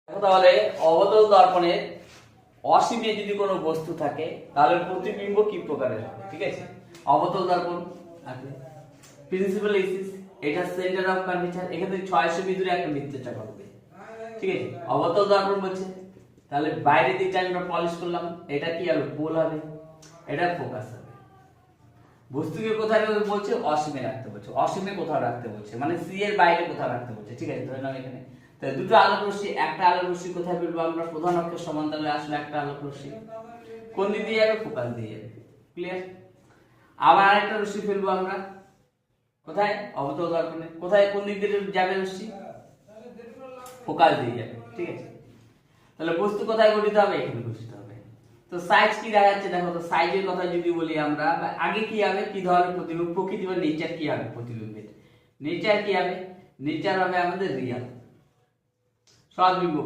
তাহলে অবতল দর্পণের অসীমে যদি কোনো বস্তু থাকে তাহলে প্রতিবিম্ব কি প্রকারের হবে? ঠিক আছে, অবতল দর্পণ আছে, প্রিন্সিপাল এক্সিস, এটা সেন্টার অফ কার্ভেচার, এখানে 600 বিন্দুর একটা বৃত্তচাপ হবে। ঠিক আছে, অবতল দর্পণ বলছে, তাহলে বাইরের দিকটা আমরা পলিশ করলাম, এটা কি হবে? পোল হবে, এটা ফোকাস হবে। বস্তুকে কোথায় বলছে? অসীমে রাখতে বলছে। অসীমে কোথাও রাখতে বলছে, মানে সি এর বাইরে কোথাও রাখতে বলছে। ঠিক আছে, ধরে নাও এখানে তাহলে দুটো আলোক রশ্মি, একটা আলোক রশ্মি কোথায় ফেলবো আমরা? প্রধান অক্ষের সমান্তরালে আসলে একটা আলোক রশ্মি কোন দিক দিয়ে যাবে? ফোকাস দিয়ে যাবে। ক্লিয়ার? আবার আরেকটা রশ্মি ফেলবো আমরা কোথায়? অবতল দর্পণে। কোথায়, কোন দিক দিয়ে যাবে রশ্মি? ফোকাস দিয়ে যাবে। ঠিক আছে, তাহলে বস্তু কোথায় গঠিত হবে? এখানে গঠিত হবে। তো সাইজ কি দেখাচ্ছে দেখো তো, সাইজের কথা যদি বলি আমরা, আগে কি হবে? কি ধরনের প্রতিবিম্ব? প্রকৃতি বা নেচার কি হবে প্রতিবিম্বের? নেচার কি হবে? নেচার হবে আমাদের রিয়াল সহজ বিম্ব।